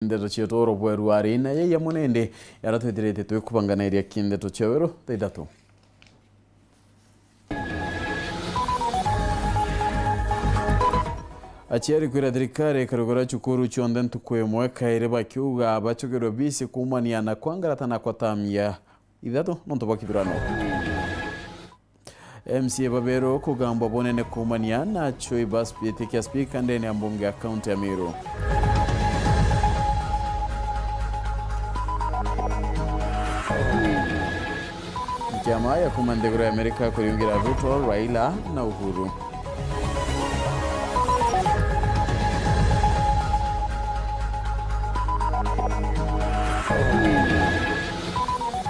Nteto chiotoro Weru ari na yeye munende yaratweterete twikubangana iria kindeto cha Weru Ithatu. Achiari kwira thirikari karugora chukuru chionde ntukwemwe kaire bakiuga bachogero bisi kumania na kwangaratana kwa tamia Ithatu nonto bakithurano. MCA Babero kugamba bonene kumania na choi baspitikia speaker ndene ya mbunge ya kaunti ya Weru. Chama ya kumandegura ya Amerika kuriungira Ruto, Raila na Uhuru.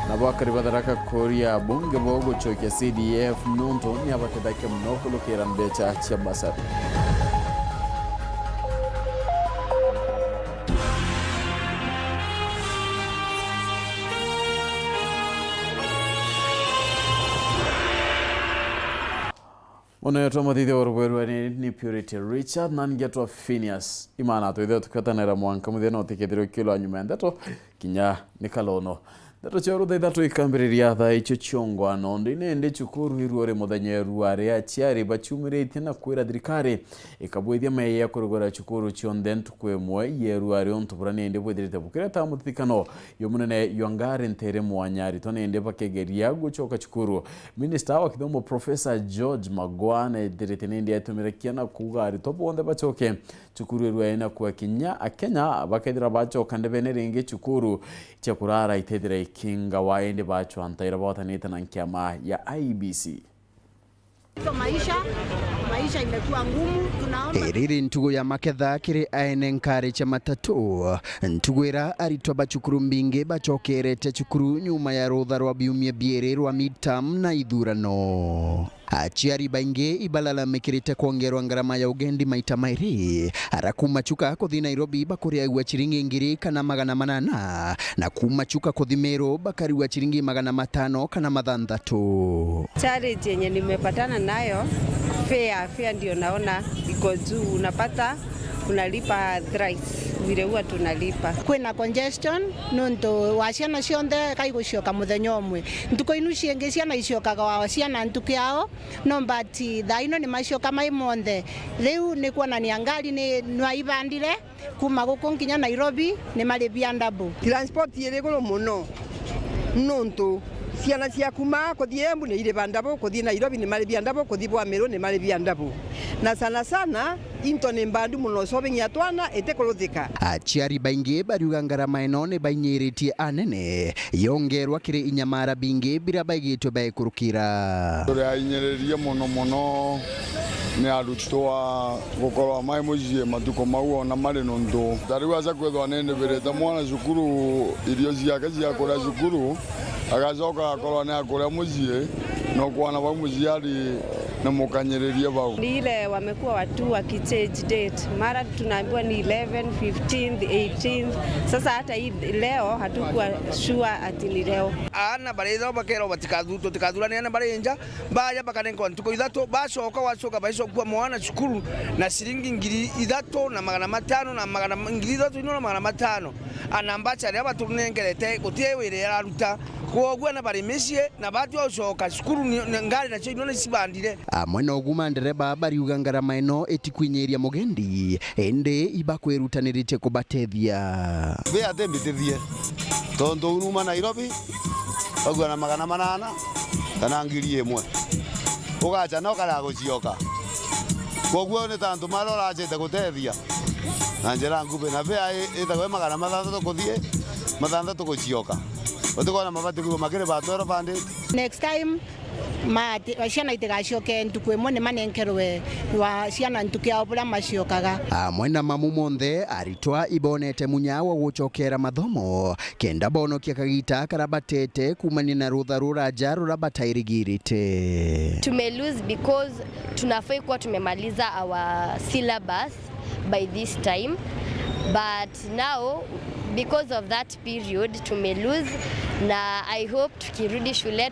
Na bakari badaraka Korea bunge bogo chokia CDF nonto ni abakedake mnoko lokeran becha cha basar. Ono yetu mathithi Weru ni Purity Richard na ngetwa PHINEAS IMAANA twithe tukatanira mwanka muthena utikethiro kilo anyuma Nteto kinya nikalono Nteto cha Weru Ithatu ikambiriria thaa icho chiongwano ndinende chukuru iruore muthenya ruare achiari bachumirite na kwira thirikari ikabwithia meya kurugora chukuru chionde ntukwemwe yeruare ontubura nende bwithirite bukira ta muthikano yomunene yongare ntere mwanyari to nende bakegeria guchoka chukuru. Minister wa kithomo Professor George Magwane dirite nende atumira na kugari to bonde bachoke chukuru iruare na kwa Kenya bakethira bachoka ndebene ringe chukuru cha kurara itethira kinga waende bacho antaira botanita na nkiama ya IBC. Maisha imekuwa ngumu, tunaomba eriri ntugo ya maketha kiri aene nkari cha matatu ntugwira aritwa bachukuru mbinge bachokerete chukuru nyuma ya rutha rwa biumia biere rwa midterm na ithurano. Achiari bainge ibalala mekirite kuongerwa ngarama ya ugendi maita mairi arakumachuka kuthi Nairobi bakuria igwa chiringi ngiri kana 800 na kumachuka kuthi Meru bakariwa chiringi 500 kana 600. Challenge yenye nimepatana nayo fare ndio naona iko juu, unapata unalipa thrice vile huwa tunalipa. Kwina congestion nonto wasiana cionde kaigushoka muthenya umwe ntuko inu cienge ciana iciokaga wasiana ntukiao no but thaino ni macioka mai monde riu ni kuonania ngari ni nwaibandire kuma guku nginya Nairobi ni maribia ndabu. Transport iri goro muno nonto ciana cia kuma kuthie Embu ni ire bandabo kuthie Nairobi ni maribia ndabo kuthie bwa Meru ni maribia ndabo na sana into ni mbandu muno sobinya twana etekuluthika. Achiari bainge bariuga ngarama eno ne banyiritie anene yongerwa kiri inyamara binge bira baigitwe baikurukira ria inyeririe muno ni arutwa gukorwa mai mucie matuko mau na mari nondu tariu aca kwethwa nene birete mwana cukuru irio ciake cia kuria cukuru agacoka akorwa ni akuria mucie no kwana bau muciari na mukanyiririe bau. Ni ile wamekuwa watu wakichange date, mara tunaambiwa ni 11, 15, 18. Sasa hata hii leo hatukuwa sure ati ni leo. Ana bareza bakero batikadhuto tikadhurani ana barenja baja bakanenko ntuko Ithatu bacoka wacoka baicokwa mwana cukuru na shilingi ngiri Ithatu na 500 na ngiri Ithatu ino na 500 anambacha ria baturunengerete gutie wire yararuta kuogwa na barimishie na batu wacoka cukuru ngari na chino nicibandire. Amwena oguma ndereba bariuga ngarama eno etikwinyeria mugendi ende ibakwerutanirite kubatethia be atembitithie tondu unuma Nairobi ogwa na 800 kana ngiri 1 ugacha no kala gucioka kogwo ni tantu marora achete gutethia na njira ngube na be itagwe 600 kuthie 600 gucioka utukona mabati kugo makire batoro bandi. Next time ciana itigacoke ntukwemwe ni manenkerwe wa ciana ntukiao bura maciokaga. Amwena mamu monthe aritwa ibonete munya wa guchokera mathomo kenda bonokia kagita karabatete kumani na rutha ruraja rurabatairigirite. Tume lose because tunafai kuwa tumemaliza our syllabus by this time, but now because of that period tume lose na I hope tukirudi shule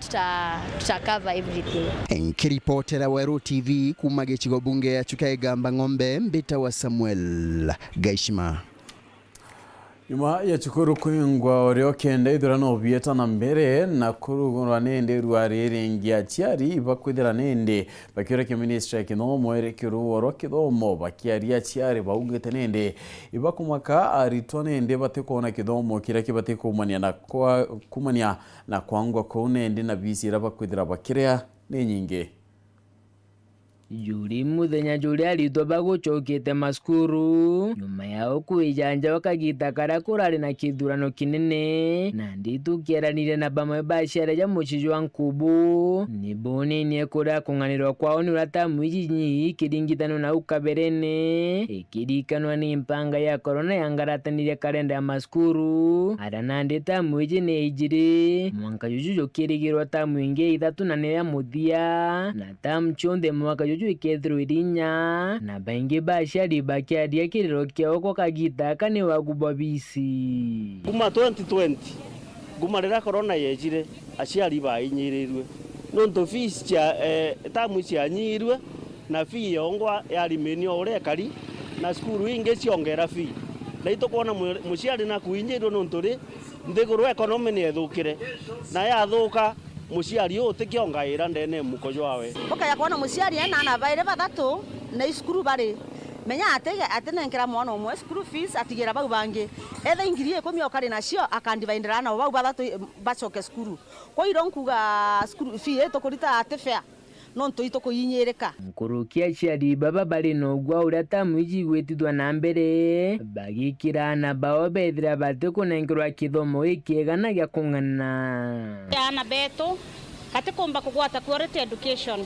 tutakava everything. Nkiripotera Weru TV kuma gicigo bunge ya Chukaigamba Ng'ombe Mbita wa Samuel Gaishima. Nyuma ya chukuru kuingwa oreo kenda ithurano bieta na mbere na kurugurwa nende rwari ngia chiari bakwithira nende bakireke ministry kithomo erekiru oro kithomo bakiaria chiari baugite nende ibakumaka aritwa nende batikona kithomo kira kibatekumania na kumania na kwangwa ko nende na bisira bakwithira bakirea ni nyingi. Juri muthenya juria aritwa bagucokete maskuru nyuma yao kwijanja bakagita kara kurari na kithurano kinene na nditu kieranire na bamwe baciareja muciji wa Nkubu nibonenie kuria kunganirwa kwao ni uratamu ijinyi kiringithano na ukaberene ikirikanwa ni mpanga ya korona yangaratanirie kalenda ya maskuru arana nditamu ijine ijiri mwanka juju kirigirwa tamu inge ithatu na ne ya muthia na tamu chonde mwaka juju ikethirwo irinya na baingi baciari bakiaria kiriro kiao ko kagita kani wagubwa bisi kuma 2020 kuma rira corona yejire aciari bainyirirwe nonto fees cia tamu cia nyirwe na fee yongwa yarimenio urekari na skuru inge ciongera fee na itukuona muciari na kuinyirwo nonto ri nthiguru economy ni ethukire na yathuka muciari utikiongaira ndene mukojo wawe ukaya kuona muciari ena baire bathatu na iskuru bari menya atenenkera mwana umwe school fees atigira bau bangi etha ingirie ko miokari nacio akandivaindira na bau bathatu bacoke skuru kwa ironkuga school fee etukurita atefea nonto itukuyinyirika nkurukia ciari baba bari no gwa uria tamu ijigwitithwa na mbere bagikira na bao bethira batikunengerwa kithomo ikiegana gya kung'ana ana beto katikumba kugwata quality education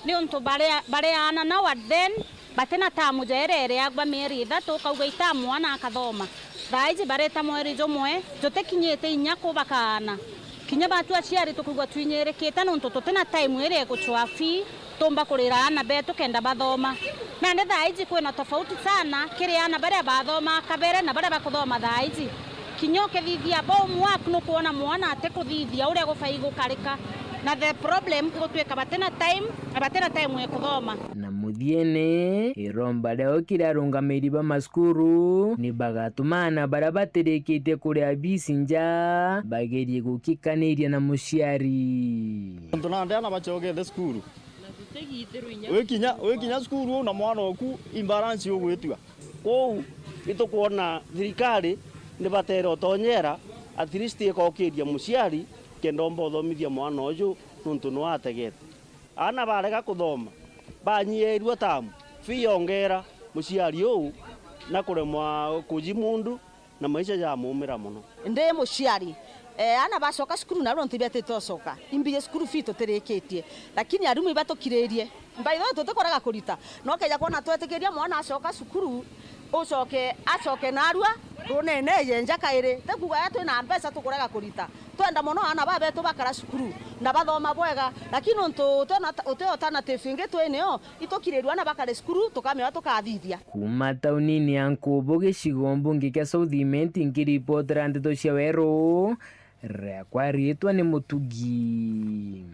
ni untu bare ana na waden batena tamu jerere agba meri ithatu kauga itamu ana akathoma thaiji bareta mweri jomwe jotekinyete inya kubakana kinya batu aciari tukugwa twinyerekete nonto totena time ere guchwa fee tomba kurira ana beto kenda bathoma na nde thaiji kwena tofauti sana kiri ana bare bathoma kabere na bare bakuthoma thaiji kinyoke thithia bomu waku no kuona mwana atekuthithia uria gufai gukarika na the problem gutweka batena time ya kuthoma na muthiene iromba leo kirarungamiri ba maskuru ni bagatumana barabaterekete kuria bisinja bagerie gukikaniria na muciari ntona na bachoke the skuru wekinya skuru na mwana oku imbalance ugwitua kou itukuona thirikari ni batero tonyera at least ikokiria muciari kendombo thomithia mwana uju nuntu no ategete ana barega kuthoma banyierwa tamu fee ongera muciari u na kuremwa kuji mundu na maisha ya mumira muno ndi muciari ana bacoka skuru na ronti betetocoka imbie skuru fee tutereketie lakini arumu ibatukirerie mbaitho tutikoraga kurita no keja kuona twetikiria mwana acoka skuru acoke narua runene yenja kaire tekuga ya twina mbeca tukuraga kurita twenda muno ana babetu bakara skuru na bathoma bwega lakini onto alternative inge tweneo itokirerwa na bakare skuru tukamewa tukathithia kuma taunini ya Nkubu gicigo mbunge kia Southiment ngiripotera Nteto cia Weru rekwa ritwa ni Mutugi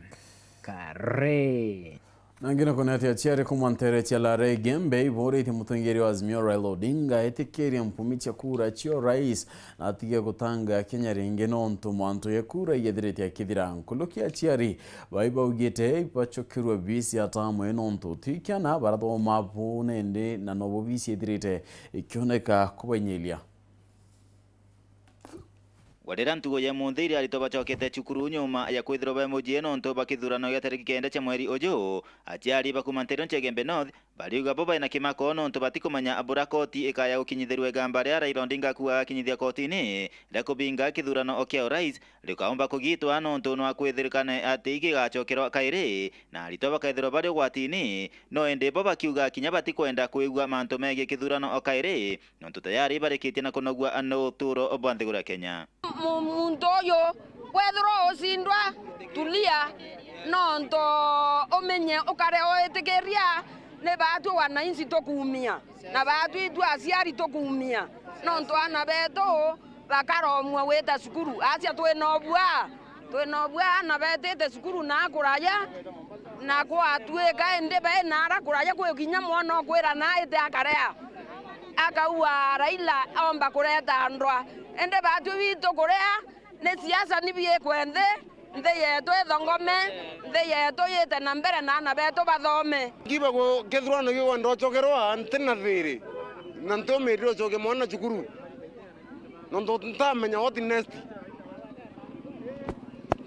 Kare nangina kunetia chiari kumantere chia Gembe ibore iti mutungeri wa Azimio Raila Odinga etekeria mpumicha kura chio rais na atige kutanga Kenya ringe nontu mwantu ya kura yedreti ya kithira nkulukia chiari baiba ugete ipachokirwa bisi atamu enontu tikiana baratho mapu nende na nobo bisi yedrete ikioneka kubanyelia Wadera ntugo ya munthiri arito bachokete cukuru nyuma ya kwithirwa bemujie nonto bakithurano ya tariki 9 cha mweri uju aciari bakumantero Gembe North bariuga boba na kimako nonto batikumanya abura koti ikaya ukinyithirwe gamba ria Raila Odinga kuwa kinyithia kotini la kubinga kithurano okia rais likaomba kugitwa nonto no akwithirikane ati igigachokerwa kaire na arito bakaithirwa bari gwatini no ende boba kiuga kinya batikwenda kuigwa manto mege kithurano okaire nonto tayari barikitie na kunogwa ano turo obwanthigura Kenya muntu oyo wethirwo ucindwa tulia nonto umenye ukare oetikiria ne batu wananchi tukumia na batu itu aciari tukumia nonto ana beto bakaromwe weta cukuru acia twinobua na betete cukuru na kuraya na kwatwika indi be nara kuraya kwikinya mwana kwira na ite akarea akaua Raila omba kureta ndwa ende batu bitu kurea ne siasa ni bie kwende nde yetu ethongome nde yetu yete na mbere na ana betu bathome kiba go kethurano gyo ndo chokerwa antina thiri na ntomero choke mwana chukuru ndo ntamenya what next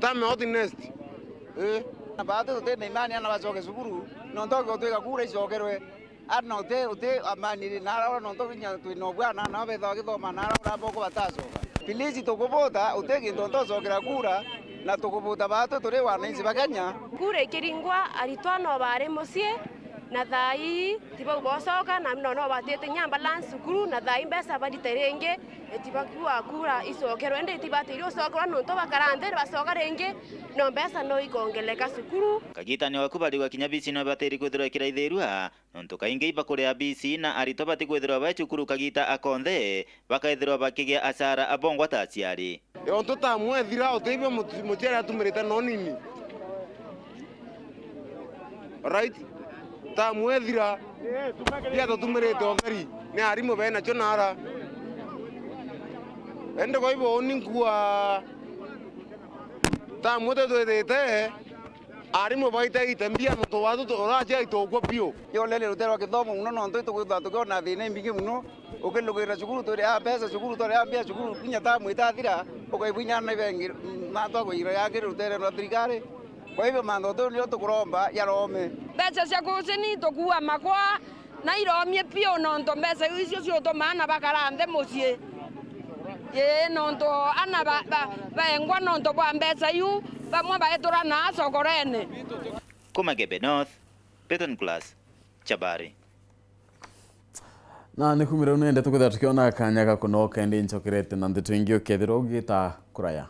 tame what next na batu tene imani ana bachoke cukuru no ntoko twika kura icokerwe ana uti amani na no ntoko nya twino bwana na betho githoma na ra boko batacoka pilisi tukuvota utegi ntonto cokera kura na tukuvota batu turi wananchi ba Kenya kura ikiringwa aritwano bari mucie na thai tiba bocoka na no batete nyamba balance cukuru na thai mbesa baditerenge etiba kwa kura icokerwe ende tiba tiri ucokerwa no to bakarande bacoka renge no mbesa no ikongeleka cukuru kagitani wakubali wa kinyabisi no bateri kwithirwa kiraithirua nonto kainge iba kuria bisi na arito bati kwithirwa ba cukuru kagita akonthe bakaithirwa bakigia asara abongwa taciari yo tota mwethira utibio muchera tumirite no nini right ta mwethira ya to tumirite otheri ni arimo bena chonara ende ko ibo ninkua ta mwote twethete arimo baita itembia no to watu to raja itogwa pio yo lele rutero kithomo muno no nto kwitha tukona thine mbingi muno ukilugira cukuru turi a pesa cukuru turi a mbia cukuru kinya ta mwita thira ukaibunya na bengi na to kuira yake rutere no thirikari kwa hivyo mando to nyo tukuromba yarome mbeca cia kucini tukua makwa na iromie pio no nto mbeca icio cio to mana bakarande mucie ye no nto ana baengwa no nto bwa mbeca yu bamwe baetura na sokorene Kumagebe North Beton Class Chabari na nikumira unende tukutha tukiona akanya gakunoka ndi nchokerete na Nteto ingio kethiro ugita kuraya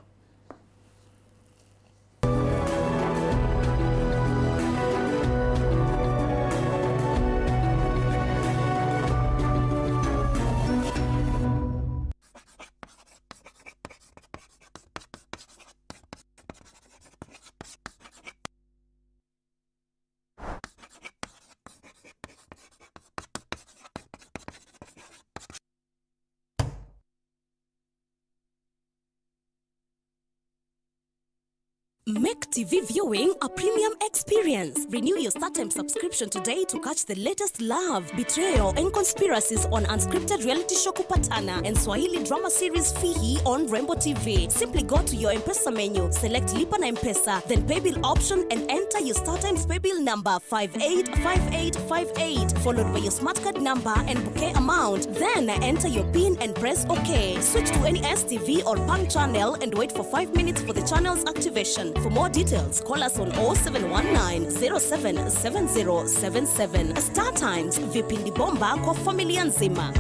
Make TV viewing a premium experience. Renew your StarTimes subscription today to catch the latest love, betrayal, and conspiracies on unscripted reality show Kupatana and Swahili drama series Fihi on Rainbow TV. Simply go to your M-Pesa menu, select Lipa na M-Pesa, then Paybill option and enter your StarTimes Paybill number 585858, followed by your smart card number and bouquet amount. Then enter your PIN and press OK. Switch to any STV or PAN channel and wait for 5 minutes for the channel's activation. For more details, call us on 0719-077077. StarTimes, vipindi bomba kwa familia nzima.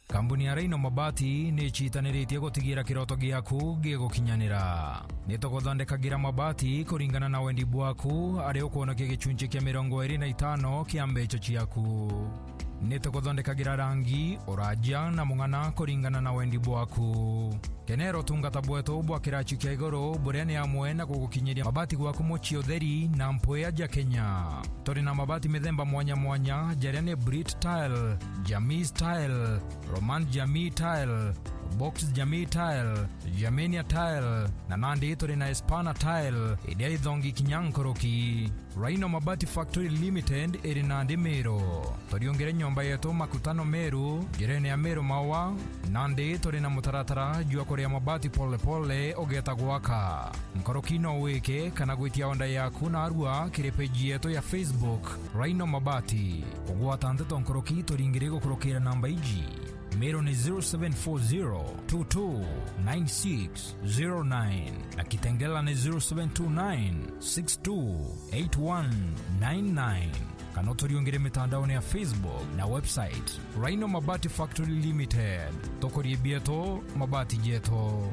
Kambuni ya Reino Mabati ni chitaniritie gutigira kiroto giaku gigukinyanira. Nituguthondekagira mabati kuringana na wendi bwaku ari ukuonokia gichunjĩ kia 25 kia mbeca ciaku. Nituguthondekagira rangi, oraja na mung'ana kuringana na wendi bwaku. Kenero tungata bwetu bwa kirachi kia iguru buria ni amwe na gugukinyiria mabati gwaku mochi utheri na mpoya ja Kenya. Turi na mabati mithemba mwanya mwanya jaria ni Brit Tile, Jamii Tile, Roman Jamii Tile, Box Jamii Tile, Jamenia Tile na nandi turi na Espana Tile iria ithongi kinyankoroki. Rhino Mabati Factory Limited iri nandi Meru. Turiongere nyomba yetu Makutano Meru, jirene ya Meru Mawa. Nandi turi na mutaratara jua kuria mabati pole pole ogeta gwaka. Nkoroki no wike kana gwitia onda yaku na arua kiri page yetu ya Facebook Rhino Mabati. Kugwata Nteto nkoroki turingire gukurokera namba iji. Meru ni 0740229609 na Kitengela ni 0729628199. Kana turiongere mitandaoni ya Facebook na website Rhino Mabati Factory Limited. Tokorie bieto mabati jeto.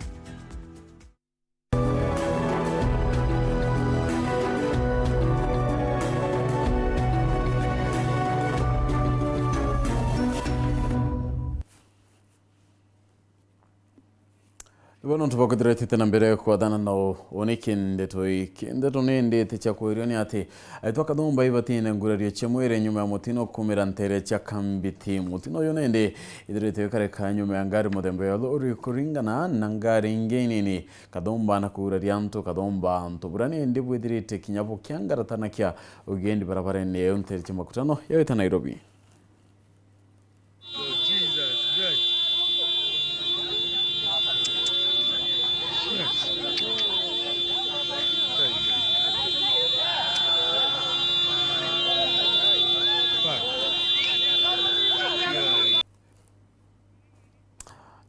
Ibono tubakudretete na mbere kwathana na oneke Nteto nendete cha kwiryo ni ati aitwa kathomba ibatine ngurario chemwere nyuma ya mutino kumira ntere cha kambiti mutino yo nende ithirite kareka nyuma ya ngari muthemba ya lori kuringana na ngari ngenini kathomba na kuraria ntu kathomba ntuburani ndi bwithirite kinyabo kya ngaratana kya ugendi barabara ne ntere cha makutano ya Nairobi.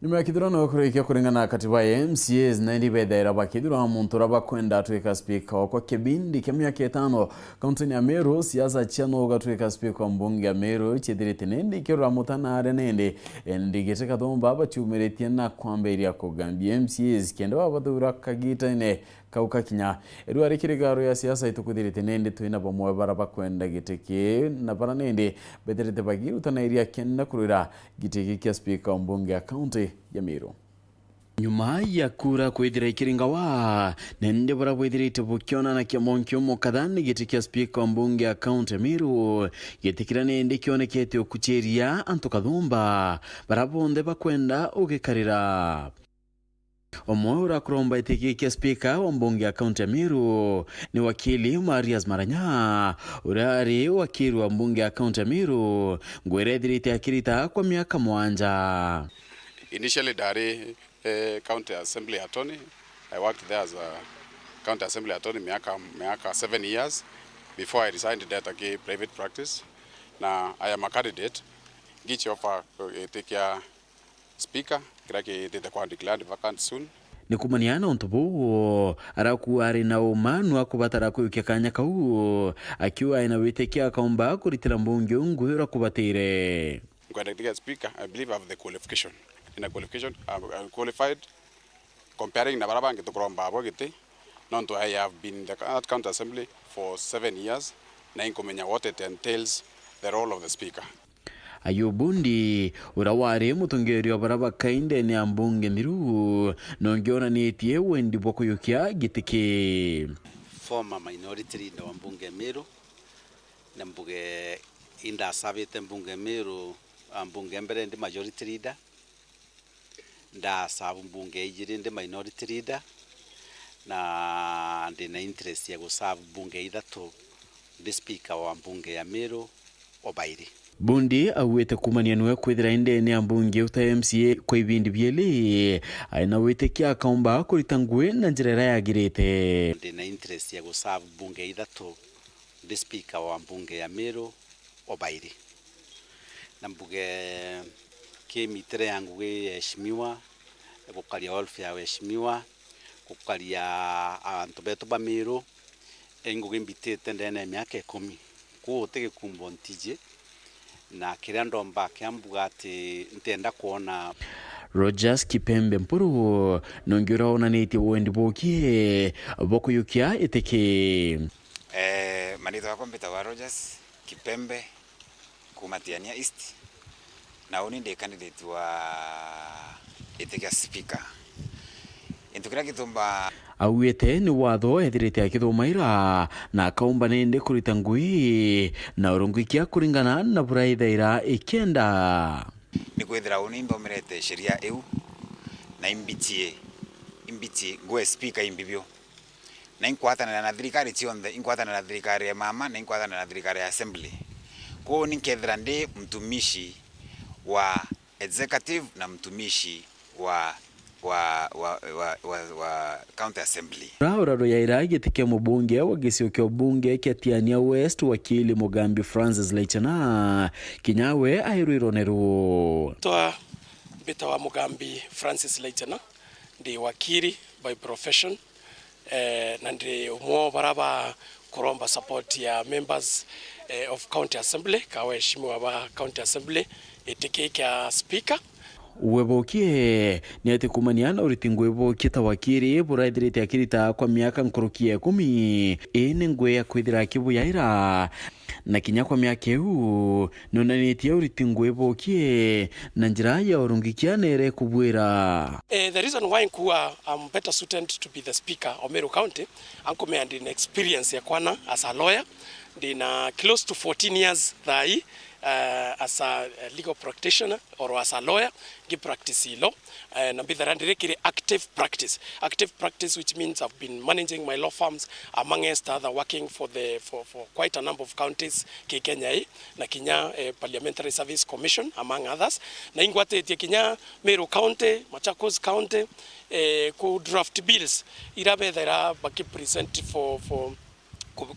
Nyuma ya kithurano kurekia kuringana katiba ya MCAs na ndi bethaira bakithura muntu rabakwenda atwika speaker okwa kibindi kya miaka 5 kaunti ya Meru siasa chano gatwika speaker mbunge ya Meru chithirite nendi kirwa mutana are nende ndigite kathomba abachumeretie na kwamberia kugambia MCAs kenda abathura kagita ine kauka kinya edu arikirigaro ya siasa itukuthirite nende twina bamwe barabakwenda giteke na bara nende betherite bagirutana iria kenda kurira giteke kya speaker mbunge ya county ya Meru. Nyuma ya kura kwithira ikiringawa nende bara bwithirite bukiona na kyamonkyo mukathani gitikia speaker mbunge ya county ya Meru gitikira nende kionekete okucheria antu kathomba barabonde bakwenda ugikarira. Omwe urakuromba itikikia speaker wa mbunge ya county ya Meru ni wakili Marias Maranya urari wakili wa mbunge ya county ya Meru ngwerethirite akirita kwa miaka 7. Initially dari county assembly attorney. I worked there as a county assembly attorney miaka 7 years before I resigned that again private practice. Now I am a candidate gichi offer take speaker kiraki tete kwa declared vacant soon. Nikumaniana ontobo araku ari na umanu akubatara kuyukia kanya kau akiwa inawetekia kaomba kuritira mbunge ngwira kubatire. Kwa speaker I believe I have the qualification. In a qualification I'm qualified comparing na baraba ngitokuromba abo gite nonto I have been the county assembly for 7 years na inkomenya what it entails the role of the speaker. Ayubundi urawari mutungeri baraba kainde ni ambunge miru nongiona nitie wendi bokuyukia gitike former minority leader wa mbunge Meru na mbunge inda savete mbunge Meru mbunge mbere ndi majority leader nda sabu mbunge ijiri ndi minority leader na ndina interest ya gusabu mbunge Ithatu ndi speaker wa mbunge ya Meru obairi. Bundi awete kumania nwe kwithira inde ni ambunge uta MCA kwa ibindi byele aina wete kya kaomba kuritangwe na njira yagirite ndina interest ya gusabu mbunge Ithatu ndi speaker wa mbunge ya Meru obairi na mbunge kemitere yangu yeshimiwa gukaria welfare yeshimiwa gukaria abantu betu ba Meru engo gimbitete ndene miaka 10 ko tege kumbo ntije na kirando mbake ambuga ati ntenda kuona Rogers Kipembe mpuru nongira ona neti wendi bokie bokuyukia iteke manito wako mbita wa Rogers Kipembe kumatiania East na uni ndi candidate wa iteke speaker intukira kitumba awete ni watho ethirite akithumaira na kaumba nende kurita ngui na urungikia kuringana na buraithaira ikenda ni kwithira uni ndomerete sheria eu na imbitie ngwe speaker imbibio na inkwatana na thirikari tionde inkwatana na thirikari ya mama na inkwatana na thirikari ya assembly ko ni kethira ndi mtumishi wa executive na mtumishi wa county assembly. Rauraro ya iragi tike mbunge wa gisio kyo bunge kiatiania West wakili Mugambi Francis Leichana kinyawe airwiro neru. Toa beta wa Mugambi Francis Leichana ndi wakili by profession na ndi umwo baraba kuromba support ya members of county assembly kawe heshimiwa wa county assembly itike kya speaker webokie ni ati kumaniana uriti ngwebokie ta wakiri buraithirite akirita kwa miaka nkurukie 10 ene ngwe ya kwithira kibuyaira na kinya kwa miaka iu nonanitie uriti ngwebokie na njira ya urungikianere kubwira. The reason why I'm better suited to be the speaker of Meru County ankume and in experience ya kwana as a lawyer dina close to 14 years thai as a legal practitioner or as a lawyer give practice law na bidharandire kire active practice which means I've been managing my law firms amongst other working for quite a number of counties Kenya na Kinya Parliamentary Service Commission among others na ingwate Kinya Meru County Machakos County ku draft bills irabethera baki present for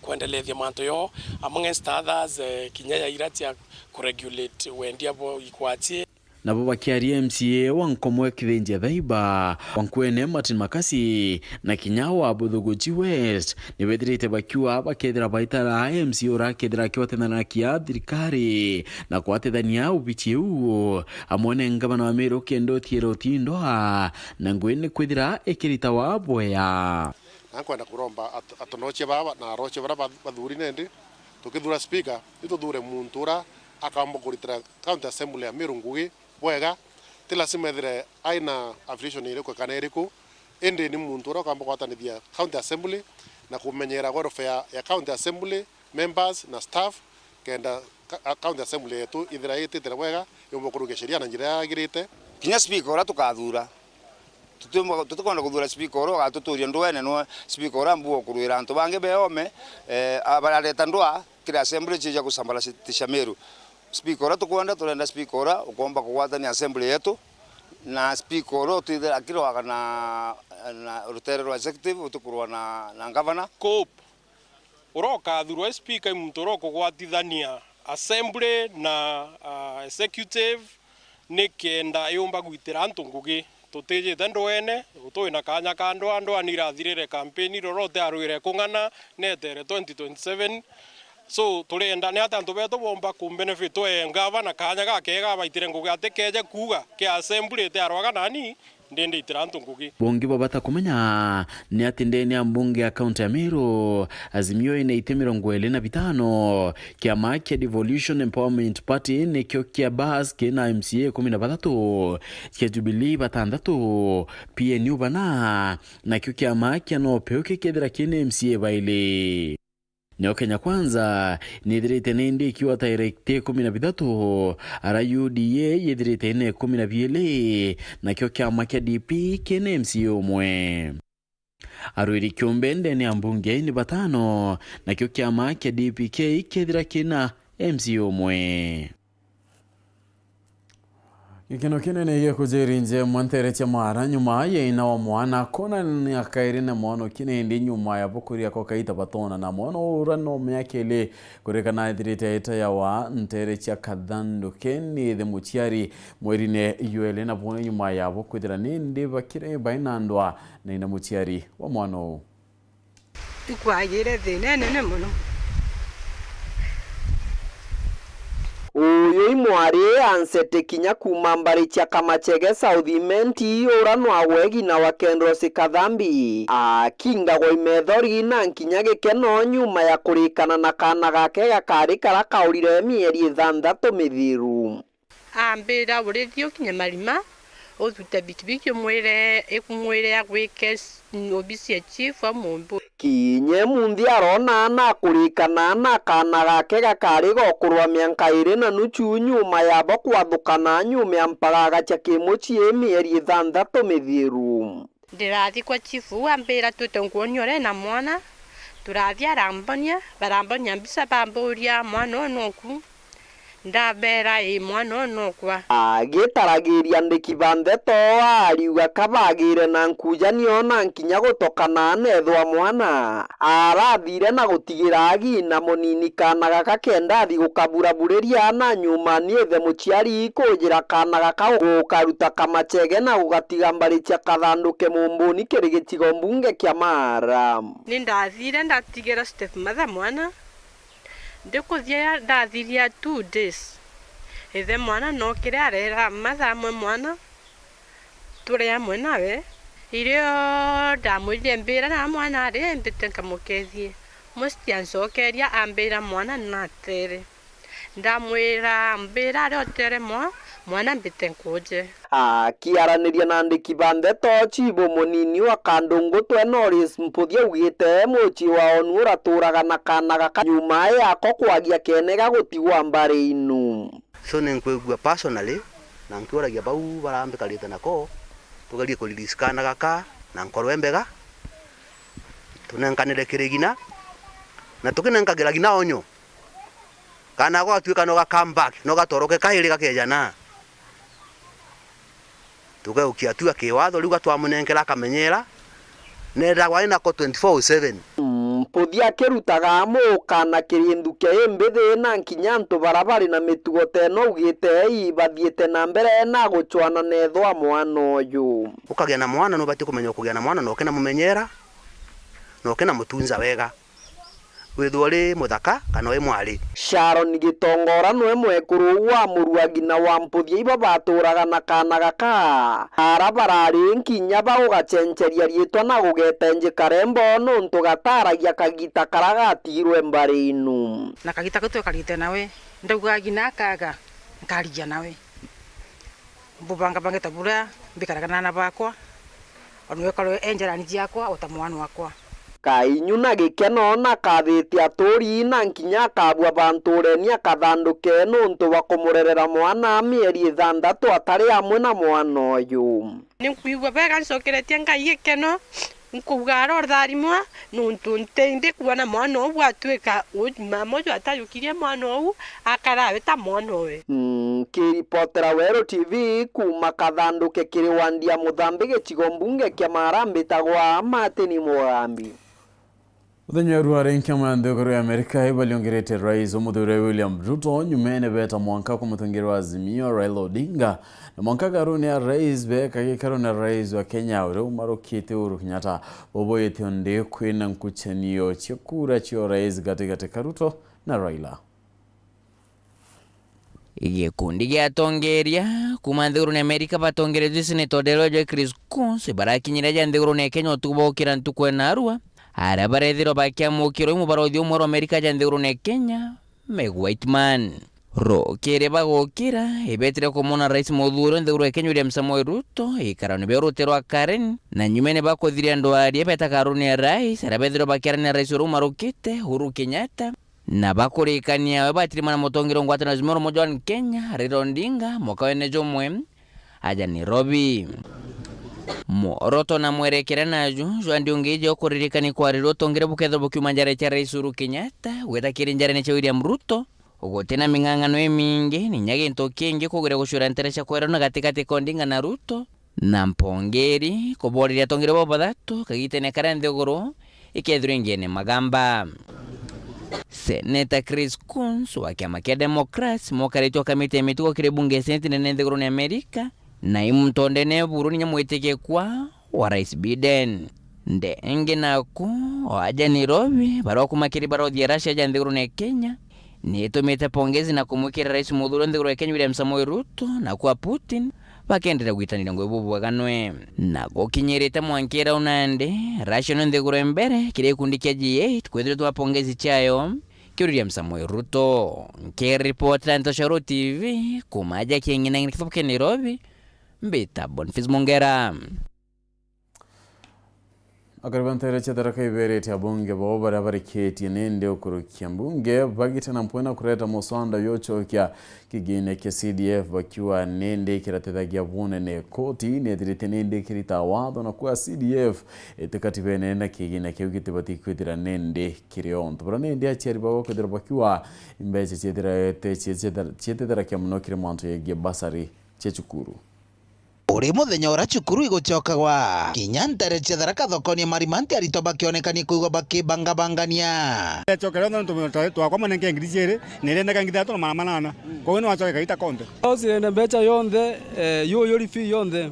kuendeleza manto yo amongst others Kinya ya iratia kuregulate wendiabo ikwatie nabo bakiaria MCA wankomwe kithenje thaiba wankwene Martin Makasi na Kinyawa Buthuguji West nibethirite bakiwa bakethira baitara MCA urakethira kiwatenana kia thirikari na kwatethania ubichi u amone ngabana wa Meru Kendo Tiero Tindoa na ngwene kwithira ekirita wa boya nakwenda kuromba atonoche baba na roche baba bathuri nende tukithura speaker ituthure muntura akamba kuritira county assembly ya Meru ngugi wega tila simethire aina affiliation ile kwa kaneriku ende ni muntura akamba kwatanithia county assembly na kumenyera welfare ya county assembly members na staff kenda county assembly yetu ithira yititira wega yombo kuruge sheria na njira yagirite kinya speaker ora tukathura tutukonda kuthura speaker ora gatuturia ndwene no speaker ora mbuo kurwira antu bange beome abarareta ndwa kira assembly chija kusambala sitisha Meru speaker ora tukwenda turenda speaker ora ukomba kugwatania assembly yetu na speaker ora tuithira kirwa na URETERI executive utukurwa na governor cope uroka thurwa speaker muntu uroko gwatithania assembly na executive nikenda yumba gwitira antu ngugi tutijite ndwene utwina kanya kando andu anirathirire campaign rorote arwire kungana netere 2027 so turenda ni atantu beto bomba ku benefit we ngava na kanya gakega baitire ngugi atekeje kuga ke assembly te arwaga nani ndende itirantu ngugi bongi babata kumenya ni atindeni ambunge ya county ya Meru azimio ine itemiro ngwele na bitano kiama kia Devolution Empowerment Party ni kio kia bas kina MCA 13 kia Jubilee batandatu PNU bana na kio kiama kia no peuke kedra kine MCA baile Nyo Kenya Kwanza nithirite nindi ikiwa tairikte 13 ara UDA yithirite ne 12 na kio kiama kia DP kene MCA umwe arwiri kiombende ni ambunge ni batano na kio kiama kia DPK kethira kina MCA umwe Ikino kinene ye kujirinje mwantere cha mara nyuma ye inawa mwana kona ni akairina mwana kine ndi nyuma ya bukuri yako kaita batona na mwana urano myakele kureka na idirite ita ya wa ntere cha kadhandu keni the muchiari mwerine yuele na bwana nyuma ya bukudira nindi bakire bainandwa na ina muchiari wa mwana ikwagire thinene muno uyu imwari ansete kinya kuma mbari cha kamachege Southimenti uranwa wegi na wakendro sikathambi akinga gwa imethori na nkinya gikeno nyuma ya kurikana na kana gake gakari kara kaurire mieri 6 mithiru ambira burithio kinya marima uthute bikibiki mwire ekumwire agwike obisi ya chief amumbu kinye mundi arona na kurikana na kana gake gakari gokurwa mianka 2 na nuchu nyuma ya bakwathukana nyuma ya mparaga cha kimuchi mieri 6 mithiru ndirathi kwa chief ambira tutongonyore na mwana turathi barambonia mbisa bamburia mwana onoku ndabera mwana onokwa agitaragiria ndikibande to ariuga kabagire na nkujani ona nkinya gutokana nethwa mwana arathire na gutigira agi na munini kana gaka kenda thi gukaburabureria na nyuma niethe muchiari kujira kana gaka gukaruta kamachege na gugatiga mbari cha kathanduke mumbuni kiri gitigo mbunge kia Mara nindathire ndatigira Steph Matha mwana ndikuthia ndathiria 2 days ithe mwana no kire arera matha mwe mwana turi amwe nawe irio ndamwire mbira na mwana ari mbite nkamukethie mustiancokeria ambira mwana natere ndamwira mbira ari oteremo mwana mbite nkuje akiaraniria na andiki ba Nteto Chibo munini wa Kandungu Norris Mputhia ugite muci wa onu uraturaga na kana gaka nyuma yako kwagia kene gagutigwa mbari inu. So nenkwigua personally na nkiuragia bau barambikarite nako tugerie kuririskana gaka na nkorwe mbega tunenkanire kirigina na tukinenkagira gina onyo kana gwatuika no ga come back no gatoroke kahiri gakejana tugeukia tu akiwatho riu gatwamunenkera kamenyera nenda gwa ina ko 24/7 Mputhia akirutaga muka na kirinduke imbithi na nkinyanto barabari na mitugo teno ugite ibathiete na mbere na guchwana nethwa mwana uyu ukagia na mwana no bati kumenya kugia na mwana no kena mumenyera no kena mutunza wega withori muthaka kana we mwari. Sharon Gitongora nwe mwekuru wa muruagi na wa Mputhia iba baturaga na kana gaka arabarari nkinya bagugachencheria rietwa na gugetenje karembo nuntu gataragia kagita karagatirwe mbari inu na kagita gutwe karite nawe ndauga gina kaga nkarija nawe mbubanga bangeta bura mbikaraga na bakwa onwe karo enjerani yakwa otamwana wakwa kainyu na gikeno na kathite aturi na nkinya kabwa banturenia kathanduke nuntu bakumurerera mwana mieri 6 atari amwe na mwana uyu ninkuigua bega ncokeretie ngai gikeno nkuga rortharimwa nuntu nteinde kuona mwana uyu atuika mama uyu atayukirie mwana uyu akarawe ta mwana uyu kiripotera Weru TV kuma kathanduke kiriwandia Muthambi gicigo mbunge kia Marambi tagwa Martin Mugambi. Muthenya wa rwarenkia mandhegoro ya Amerika ibaliongerete rais Omuthure William Ruto nyumene beta mwanka kwa mutongero wa Azimio Raila Odinga na mwanka karuni ya rais beka kikaruni ya rais wa Kenya ure umarukite Uhuru Kenyatta bobo yete onde kwena nkuchenio chikura chio rais katika Ruto na Raila. Gikundi giatongeria kuma nthiguru ni Amerika batongeretie Senator Delroy Chris Coons barakinyira ja nthiguru ni Kenya utubokira ntukwena arua ara barethiro bakiamukiro mu barothi umwe wa Amerika ja nthiguru ni Kenya Meg Whiteman rokere bagokira ibetire kumona rais muthuro nthiguru Kenya William Samoei Ruto ikarani beruterwa Karen na nyumene bakothiria ndwari beta karuni ya rais ara bethiro bakirania rais umarukite Uhuru Kenyatta na bakurikania batiri mana mutongero ngwate na Azimio moja wa Kenya Raila Odinga mwaka jomwe aja Nairobi moroto na mwerekera naju jwandi ungeje okuririkani kwa Raila tongere buketho bukiumanjare cha rais Uhuru Kenyatta weta kirinjare ne cha William Ruto ugotena mingangano emingi ni nyage ntokingi kugure gushura nteresha kwera na katikati Odinga na Ruto na mpongeri koborira tongere bo badatu kagitene karande goro ikethringene magamba. Senator Chris Coons wa kiama kia Democrats mokaretwa kamiti ya mitugo kire bunge Senate nene nthiguru ni Amerika na imutondene buruni nyamwitike kwa wa rais Biden ndenge naku waja Nairobi barwa kumakiri barothi Russia ja nthiguru ni Kenya nitumite pongezi na kumwikira rais muthuro nthiguru ya Kenya William Samoei Ruto na kwa Putin bakendera gwitanira ngwe bubwaganwe na gokinyirite mwankira unande Russia no nthiguru mbere kire kundi kia G8 kwethire twa pongezi chayo William Samoei Ruto ke report na Nteto TV kumaja kiengina ngikitoke Nairobi mbita Boniface Mongera Akaribantera chadaraka iberete ya bunge bo barabara keti nende okurukia bunge bagita na mpwena kureta muswanda yocho kia kigine kia CDF bakiwa nende kiratetagia bune ne koti nedirite nende kirita wado na kuwa CDF etekatibe nenda kigine kia ukitibati kwetira nende kirionto bara nende achari bago kudira bakiwa imbeche chetedara kia mnokire mwanto yegie basari chechukuru uri muthenya ura cukuru igucoka gwa kinya ntereche tharaka thokoni marimanti arito bakionekanie kuigwa bakibangabangania chokera ndo tumetoa twakwa manenge ingrijere nirenda kangitha to manana kwa wino wachoka kaita konde osirene mbecha yonthe yo rifi yonthe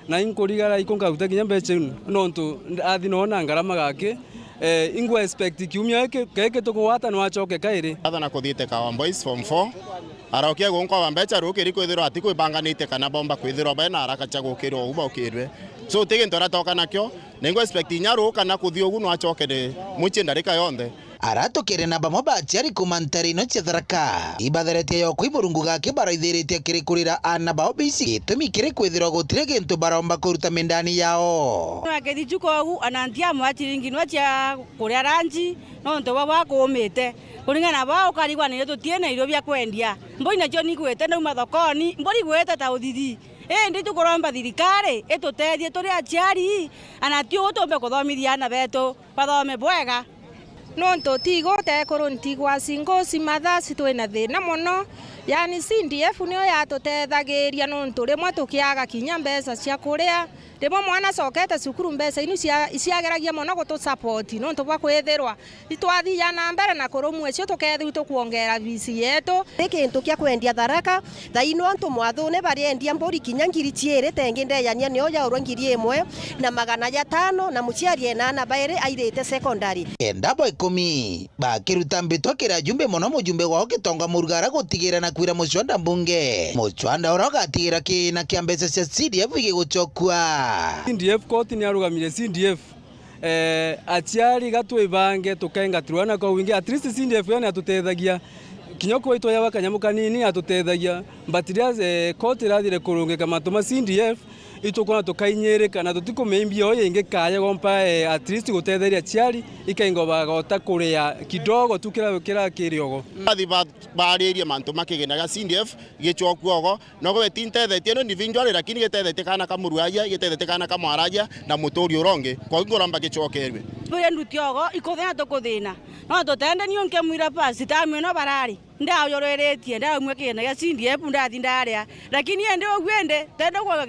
na inkurigara ikonga utakinya mbecha nontu athi nona ngarama gake ingwa expect kiumia keke tukwata no achoke kairi atha na kuthite kawa boys form 4 arokia gonko bambecha rukiri kwithirwa ati kwibanganite kana bomba kwithirwa bena haraka cha gukirwa uba ukirwe so tege ntora toka nakyo nengo expect nyaru kana kuthi ugu no achokere muchi ndarika yonde aratukire na bamwe baciari kuma Nterino cia Tharaka ibatheretie yo kwimurungu gake baraithiritie kirikurira ana bao bisi gitumi kiri kwithirwa gutire gintu baromba kuruta mindani yao agethi kogu anantia mwachiringi no cia kuria ranji no nto baba kumite kuringana bao karigwa ni tutiene iro bya kwendia mboi nacio ni gwete na mathokoni mbori gwete ta uthithii ndi tukuromba thirikari itutethie turi aciari anatio utombe kuthomithia ana betu bathome bwega nonto tigo tekuru ntigwa singo simatha sitwena thina muno yani CDF niyo yatutethagiria nonto rimwe tukiaga kinya mbeca cia kuria rimwe mwana cokete cukuru mbeca inu ciageragia muno gutu support nonto bwa kwithirwa itwathia na mbere na kurumwe cio tukethu tukuongera visi yetu kintu kia kwendia Tharaka thaino ntu mwathune bariendia mburi kinya ngiri ciiri tengi ndeyania ni oya urwa ngiri 1 na 500 na muciari enana baire airite secondary endabo 10 bakiruta mbitwa kira jumbe muno mujumbe wao gitonga murugara gutigira na kwira mucwanda mbunge mucwanda urogatigira kina kia mbeca cia CDF igiguchokua CDF koti ni arugamire CDF aciari gatwibange tukengatirwa na kwa wingi at least CDF yana tutethagia kinyoko witwa ya wakanyamu kanini atutethagia batiria koti rathire kurungika matuma CDF itukona tukainyereka na tutikumimbia oye inge kaya gompa at least gutetheria aciari ikaingo bagota kuria kidogo tukira kiriogo bathi bariria mantu makigenaga CDF gichokuogo no gwe tintethetie no individual lakini gitethetie kana kamuruaja gitethetie kana kamwaraja na muturi uronge kwa ngoramba gichokerwe bure ndutiogo ikuthina tukuthina no tutende ni onke mwira pasi tamwe no barari ndayoreretie ndamwe kina ya CDF ndathi ndaria lakini ende ogwende tende kwa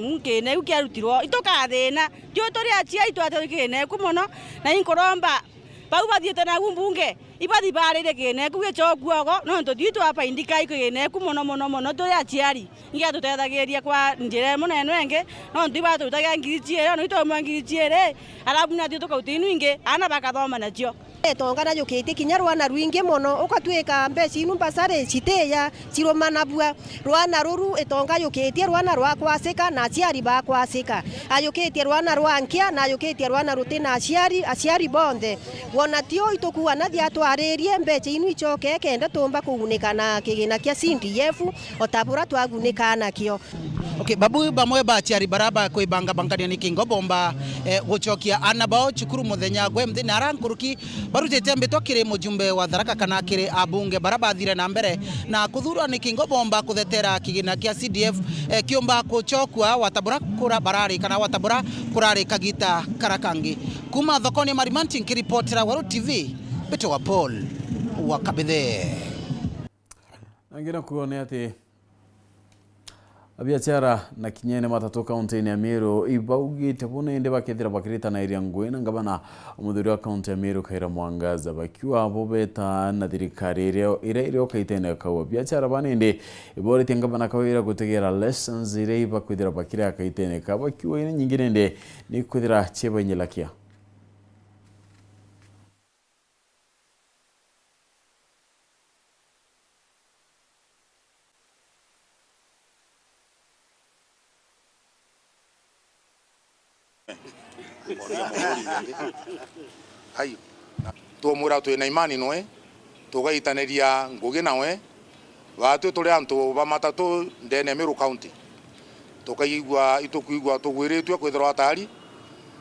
munke ne ukiarutirwo itokathina tio tori achia itwatarikine kumono na inkoromba bau bathiete na gumbunge ibathi barire kine kugichokuogo no ntuthitu hapa indika ikine kumono tori achiari ngia tutethagiria kwa njira munene wenge no ndiba tutaga ngiri chiere no itomwa ngiri chiere arabu na tio tukautinu inge ana bakathoma nacio tongana yukite kinya rwana rwingi muno ukatwika mbeci inu mbasare citeya ciromanabua rwana ruru itonga yukitie rwana rwa kwasika na aciari ba kwasika ayukitie rwana rwa nkia na ayukitie rwana rutina aciari bonde wona tio itukuwa na thiatwaririe mbeci inu icoke kenda tumba kugunika na kigina kia CDF otabura twagunika nakio Okay, babu bamwe baciari baraba kwibanga bangania ni kingo bomba gucokia anabao chukuru muthenya gwe mthi narankuruki barutete mbitwa kiri mujumbe wa Tharaka kana kiri abunge baraba thire na mbere na kuthurwa ni kingo bomba kuthetera kigina kia CDF kiomba kuchokwa watabura kura barari kana watabura kurari kagita karakangi kuma thokoni marimanti nkiripotera Weru TV Beto wa Paul wa Kabithe nangina kuone ati abiachara na kinyene matatu kaunti ya Meru ibaugite bunende bakethira bakirita na iria ngwena ngabana umuthuri wa kaunti ya Meru Kaira Mwangaza bakiwa abo beta na thirikari ire okaitene kawa biachara banende iborite ngabana kawira gutegera lessons ire bakwithira bakira akaitene ka bakiwa ine nyingine nde ni kwithira chebanyelakia hai tuomura twina imani noe tugaitaniria ngugi nawe watu tuli antu ba matatu ndene Meru County tukaigwa itukuigwa tugwiritwe kwithirwa atari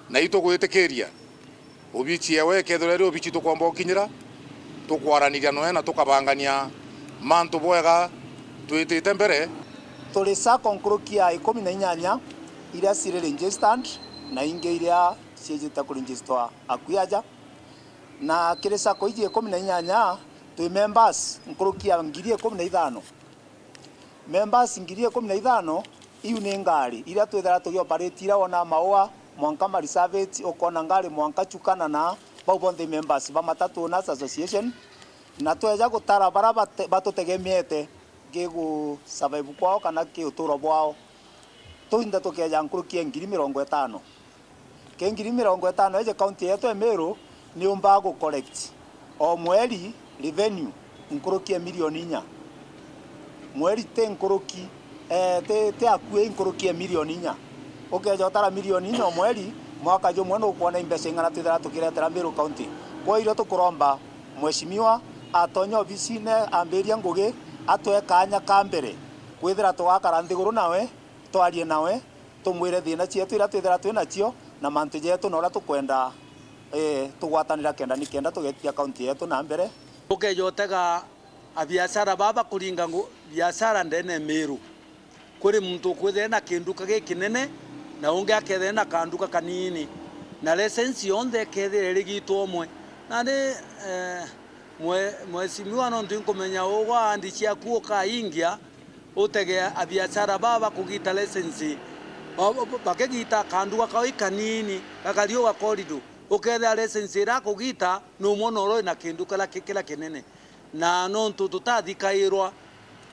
na itugwitikiria ubichi ewe kethire ri ubichi tukomba kinyira tukwaraniria noe na tukabangania mantu bwega twitite mbere tuli sako nkrukia 18 iria ciri registered na inge iria ciejeta kuregister akuyaja na kiri sako iji 18 twi members nkrukia ngiri 15 members ngiri 15 iu ni ngari iria twithara tugioperate ira ona maua mwanka marisavate okona ngari mwanka chukana na bau bonthe members ba matatu na association na tweja gutara bara batutegemiete gigu survive kwao kana ki uturo bwao tuinda tukeja nkrukia ngiri 50 ke ngiri 50 eje county yetu Meru ni umba go collect o mweri revenue nkrukia milioni 4 mweri te nkoroki te akue nkoroki milioni 4 ukejotara milioni 4 mweri mwaka jumwe no kuona imbesa ingana twithira tukiretera Meru County kwa iro tukuromba mweshimiwa atonyo obisine amberia ngugi atwe kanya ka mbere kwithira twakara nthiguru nawe twarie nawe tumwire thina cietu ira twithira twina cio na mantu jetu na ura tukwenda tugwatanira kenda ni kenda tugetia county yetu na mbere ukejotega abiashara baba kuringa biashara ndene Meru kuri muntu kwithira na kinduka gikinene na unge akethira na kanduka kanini na license yonde kethira rigitwo omwe na ni mweshimiwa no ndinkumenya uwa andi ciaku ukaingia utege abiashara baba kugita license bakegita kanduka kawi kanini kakario wa corridor ukethira license ira kugita no monoro na kinduka kila kinene na no tutathikairwa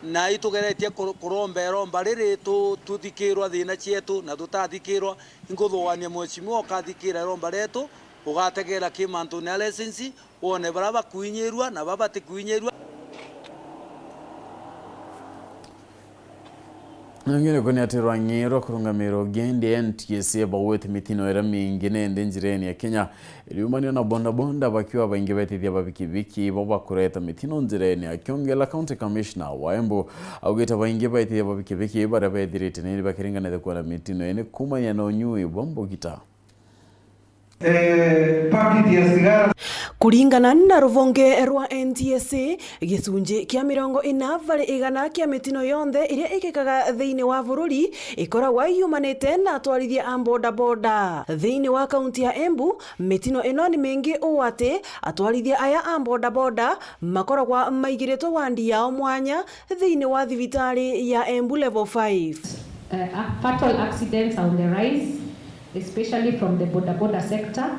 na itugeretie kuromba riri tuthikirwa thina cietu na tutathikirwa inguthuania mweshimiwa ukathikira romba retu ugategera kimantu na license wone baraba kuinyirwa na baba tikuinyirwa Nangine kuni atirwa ngiro kurungamiro gendi NTSA bawete mitino era mingi nende njireni ya Kenya iliumanio na bonda bakiwa baingi betithia babikibiki baba kureta mitino njireni ya Kiongela County Commissioner wa Embu augita baingi betithia babikibiki bara bethirite nili bakiringana kwa mitino ene kumanya no nyui bombo gita kuringana na ruvonge rwa NTSA gicunji kia 40% kia mitino yonthe iria ikikaga thiini wa bururi ikoragwa yumanite na atwarithia a boda thiini wa kaunti ya Embu mitino ino ni mingi uwate atwarithia aya a boda makoragwa maigiritwo wandi yao mwanya thiini wa thibitari ya Embu level 5. Fatal accidents are on the rise, especially from the boda sector,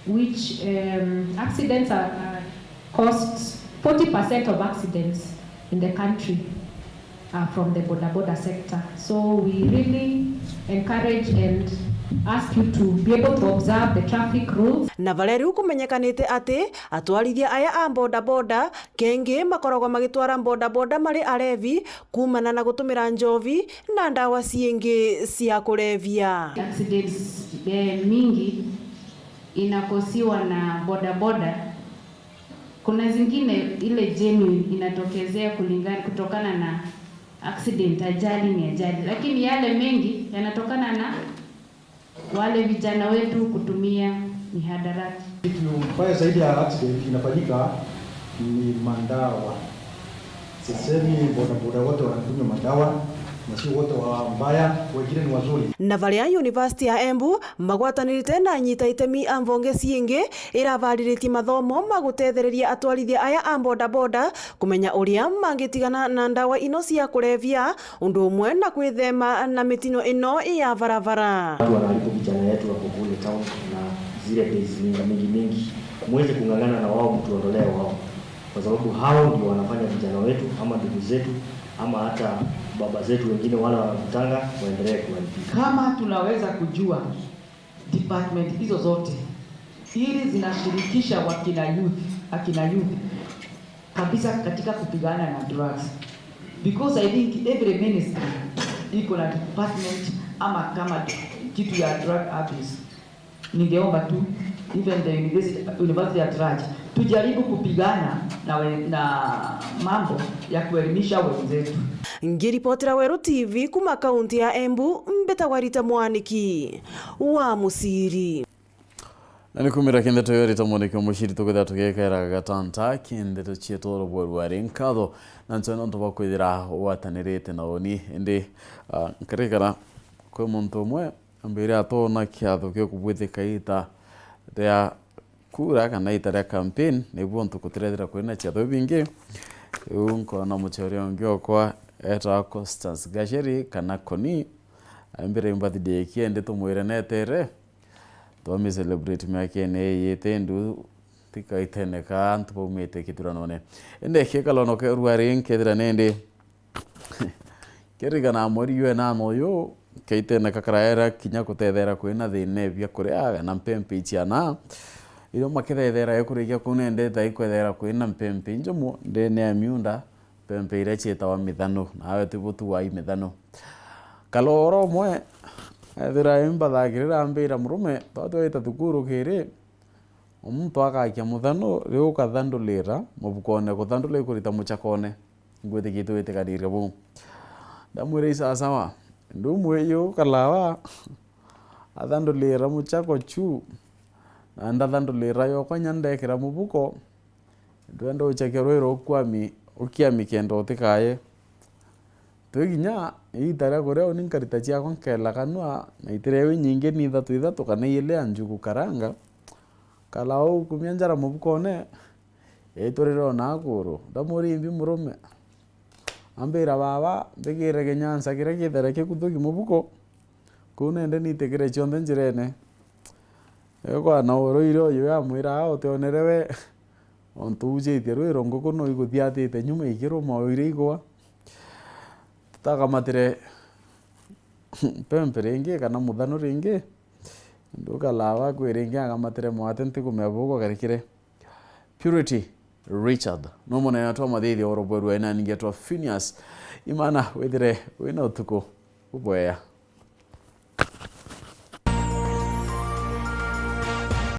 which accidents are cost 40% of accidents in the country are from the boda sector. So we really encourage and ask you to be able to observe the traffic rules. Na valeri kumenyekanite ati atwarithia aya a boda kengi makoragwa magitwara boda mari arevi kumana na gutumira njovi na ndawa ciingi cia kurevia. Accidents mingi inakosiwa na boda. Kuna zingine ile genuine inatokezea kutokana na accident, ajali ni ajali, lakini yale mengi yanatokana na wale vijana wetu kutumia mihadarati. Kitu mbaya zaidi ya accident inafanyika ni mandawa. Sisemi boda wote wanatumia mandawa na si wote mbaya, wengine ni wazuri. Na varia University ya Embu magwatanirite na nyita itemi amvonge ciingi iravariritie mathomo magutethereria atwarithia aya a boda kumenya uria mangitigana na ndawa ino cia kurevia undu umwe na kwithema na mitino ino ya varavara. Watu wanalipo vijana yetu wako kule town na zile days mingi muweze kungangana na wao, mtuondolee wao, kwa sababu hao ndio wanafanya vijana wetu ama ndugu zetu ama hata baba zetu wengine wale wanakutanga waendelee kuharibika. Kama tunaweza kujua department hizo zote ili zinashirikisha akina youth kabisa katika kupigana na drugs, because I think every ministry iko na department ama kama kitu ya drug abuse. Ningeomba tu even the university at large tujaribu kupigana na mambo ya kuelimisha wenzetu. Ngiripotera Weru TV kuma kaunti ya Embu, Mbetagwarita Mwaniki wa Musiri. Nani kumira Nteto yorita Mwaniki mushiri tukitha tukekera gatanta Nteto chieto robwari nkatho na ntono ntobakwithira watanirite na oni indi nkarikana kwa muntu mwe ambire atona kiatho kyo kubwithika ita ria kura kana ita ria campaign niguo ntukutirethira kwina chiatho bingi unko na muchori ongyo kwa eta Constance Gasheri kana koni ambire birthday kiende tumwire netere to celebrate myake ne yete ndu tika itene ka ntubumete kituranone ende kekalono ke ruari nkethira nende kerigana mori yue na noyo keitene kakaraera kinya kutethera kwina thine bya kuria na mpempe chiana ilo makethethera ekurikia kunende thai kwethera kwina mpempe njomo ndene amiunda pempe ire chetawa mithano nawe tibutu wa imithano kaloro mwe ethira imbathagirira mbira murume twatwita thukuru kiri omuntu akakia muthano riu kathandulira mubukone kuthandula ikurita muchakone ngwete gitu itikanire bu ndamwire isasawa ndumwe yo kalawa athandulira muchako chu ndathandulira yo kwanyandekera mubuko ndwenda uchekerwero kwami ukiami kendo utikaye tuginya itara kore oninkarita chiako nkela kanwa na itirewe nyinge ni Ithatu kana ile anjugu karanga kalao kumyanjara mubukone etorero nakuru ndamuri imbi murume ambira baba mbigire genyansa kire kithera kikuthugi mubuko kunende nitekere chionde njirene eko na oroire oyo yamwira oteonerewe ontuje rwiro ngoko no iguthiatite nyuma igiro moire igwa tutakamatire pempe ringi kana muthano ringi ndukalawa kwiringi akamatire mwate ntikumebuko karikire Purity Richard no mona yatwa mathithi orobweru ena ningetwa Phineas Imana withire wina utuko ubwea